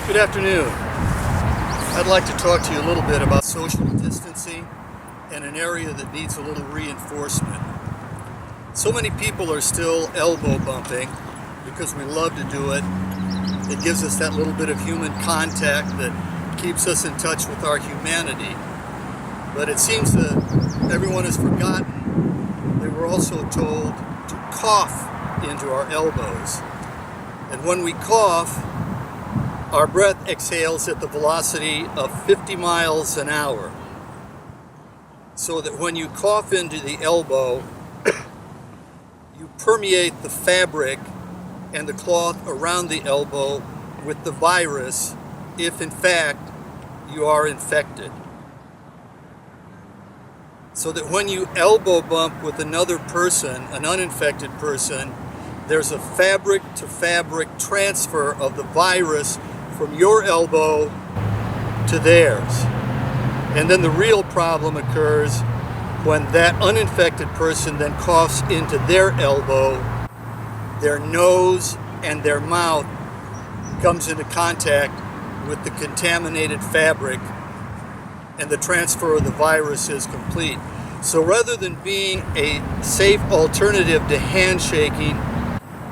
Good afternoon. I'd like to talk to you a little bit about social distancing and an area that needs a little reinforcement. So many people are still elbow bumping because we love to do it. It gives us that little bit of human contact that keeps us in touch with our humanity. But it seems that everyone has forgotten they were also told to cough into our elbows. And when we cough, our breath exhales at the velocity of 50 miles an hour. So that when you cough into the elbow, you permeate the fabric and the cloth around the elbow with the virus if in fact you are infected. So that when you elbow bump with another person, an uninfected person, there's a fabric to fabric transfer of the virus from your elbow to theirs. And then the real problem occurs when that uninfected person then coughs into their elbow, their nose and their mouth comes into contact with the contaminated fabric, and the transfer of the virus is complete. So rather than being a safe alternative to handshaking,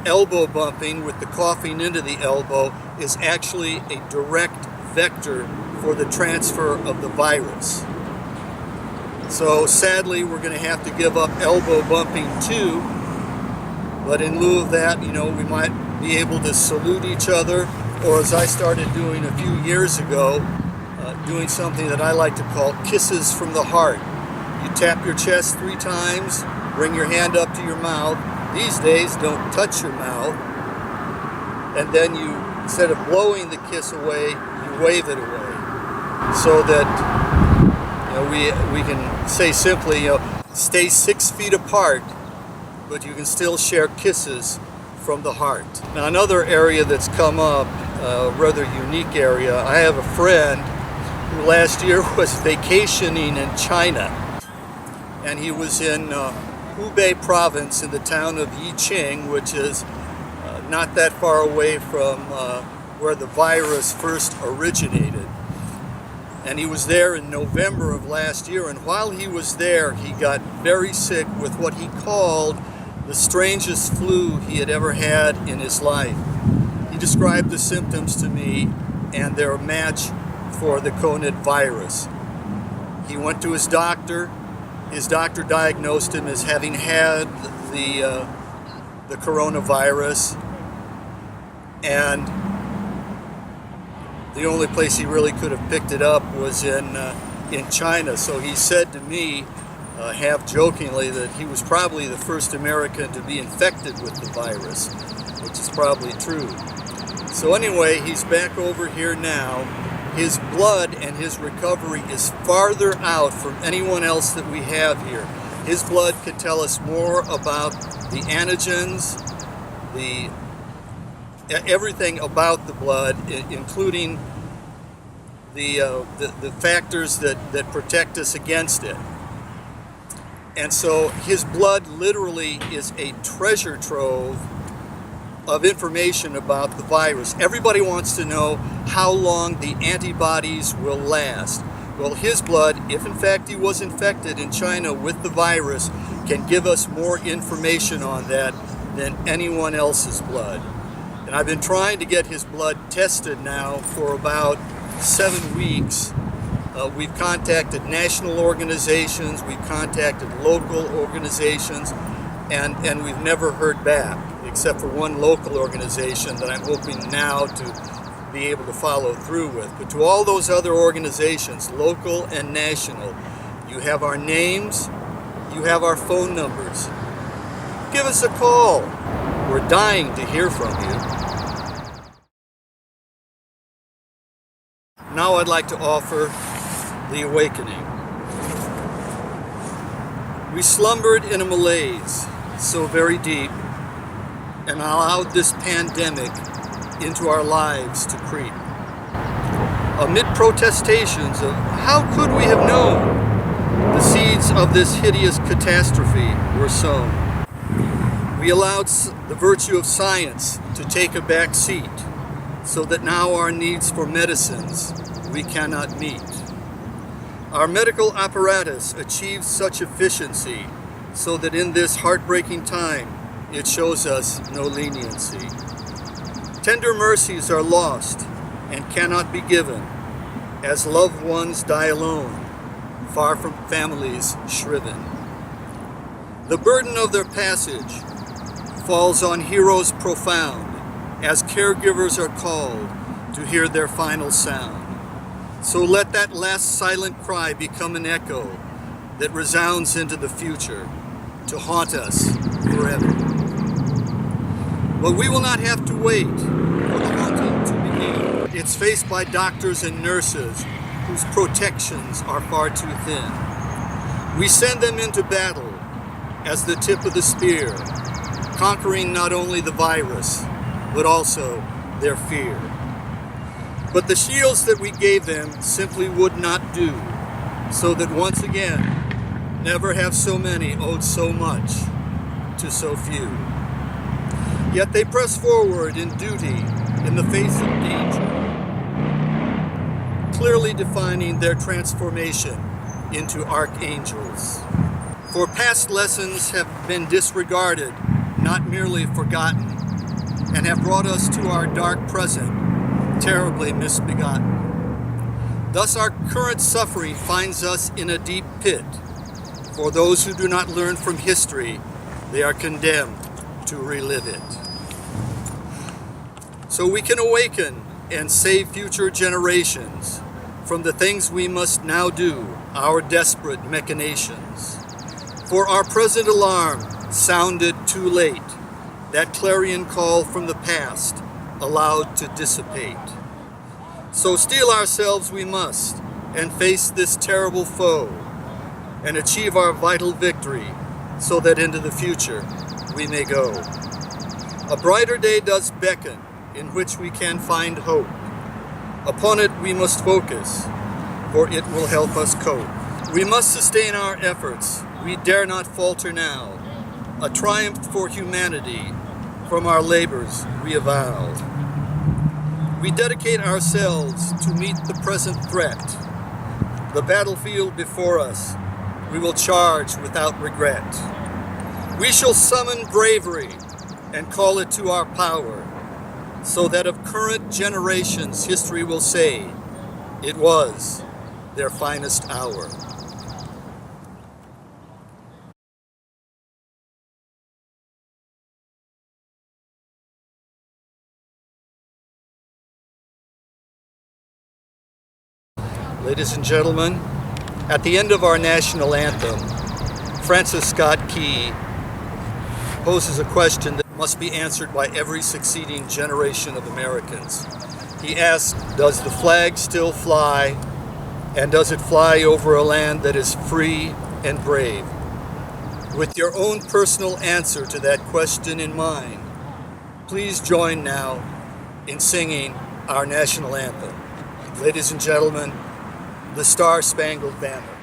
elbow bumping with the coughing into the elbow is actually a direct vector for the transfer of the virus. So sadly, we're going to have to give up elbow bumping too, but in lieu of that, we might be able to salute each other, or as I started doing a few years ago, doing something that I like to call kisses from the heart. You tap your chest 3 times, bring your hand up to your mouth. These days, don't touch your mouth, and then you, instead of blowing the kiss away, you wave it away, so that we can say simply, stay 6 feet apart, but you can still share kisses from the heart. Now, another area that's come up, a rather unique area. I have a friend who last year was vacationing in China, and he was in Hubei province in the town of Yiqing, which is not that far away from where the virus first originated. And he was there in November of last year, and while he was there, he got very sick with what he called the strangest flu he had ever had in his life. He described the symptoms to me, and they're a match for the COVID virus. He went to his doctor. His doctor diagnosed him as having had the coronavirus, and the only place he really could have picked it up was in China. So he said to me, half jokingly, that he was probably the first American to be infected with the virus, which is probably true. So anyway, he's back over here now. His blood and his recovery is farther out from anyone else that we have here. His blood could tell us more about the antigens, everything about the blood, including the factors that protect us against it. And so his blood literally is a treasure trove of information about the virus. Everybody wants to know how long the antibodies will last. Well, his blood, if in fact he was infected in China with the virus, can give us more information on that than anyone else's blood. And I've been trying to get his blood tested now for about 7 weeks. We've contacted national organizations, we've contacted local organizations, and we've never heard back, except for one local organization that I'm hoping now to be able to follow through with. But to all those other organizations, local and national, you have our names, you have our phone numbers. Give us a call. We're dying to hear from you. Now I'd like to offer the awakening. We slumbered in a malaise so very deep, and allowed this pandemic into our lives to creep. Amid protestations of how could we have known, the seeds of this hideous catastrophe were sown. We allowed the virtue of science to take a back seat. so that now our needs for medicines we cannot meet. Our medical apparatus achieves such efficiency so that in this heartbreaking time it shows us no leniency. Tender mercies are lost and cannot be given as loved ones die alone, far from families shriven. The burden of their passage falls on heroes profound as caregivers are called to hear their final sound. So let that last silent cry become an echo that resounds into the future to haunt us forever. But we will not have to wait for the haunting to begin. It's faced by doctors and nurses whose protections are far too thin. We send them into battle as the tip of the spear, conquering not only the virus, but also their fear. But the shields that we gave them simply would not do, so that once again, never have so many owed so much to so few. Yet they press forward in duty in the face of danger, clearly defining their transformation into archangels. For past lessons have been disregarded, not merely forgotten, and have brought us to our dark present, terribly misbegotten. Thus our current suffering finds us in a deep pit. For those who do not learn from history, they are condemned to relive it. So we can awaken and save future generations from the things we must now do, our desperate machinations. For our present alarm sounded too late, that clarion call from the past allowed to dissipate. So steel ourselves we must and face this terrible foe and achieve our vital victory so that into the future we may go. A brighter day does beckon in which we can find hope. Upon it we must focus, for it will help us cope. We must sustain our efforts. We dare not falter now. A triumph for humanity from our labors we avow. We dedicate ourselves to meet the present threat. The battlefield before us, we will charge without regret. We shall summon bravery and call it to our power, so that of current generations history will say it was their finest hour. Ladies and gentlemen, at the end of our national anthem, Francis Scott Key poses a question that must be answered by every succeeding generation of Americans. He asks, does the flag still fly, and does it fly over a land that is free and brave? With your own personal answer to that question in mind, please join now in singing our national anthem. Ladies and gentlemen, the Star-Spangled Banner.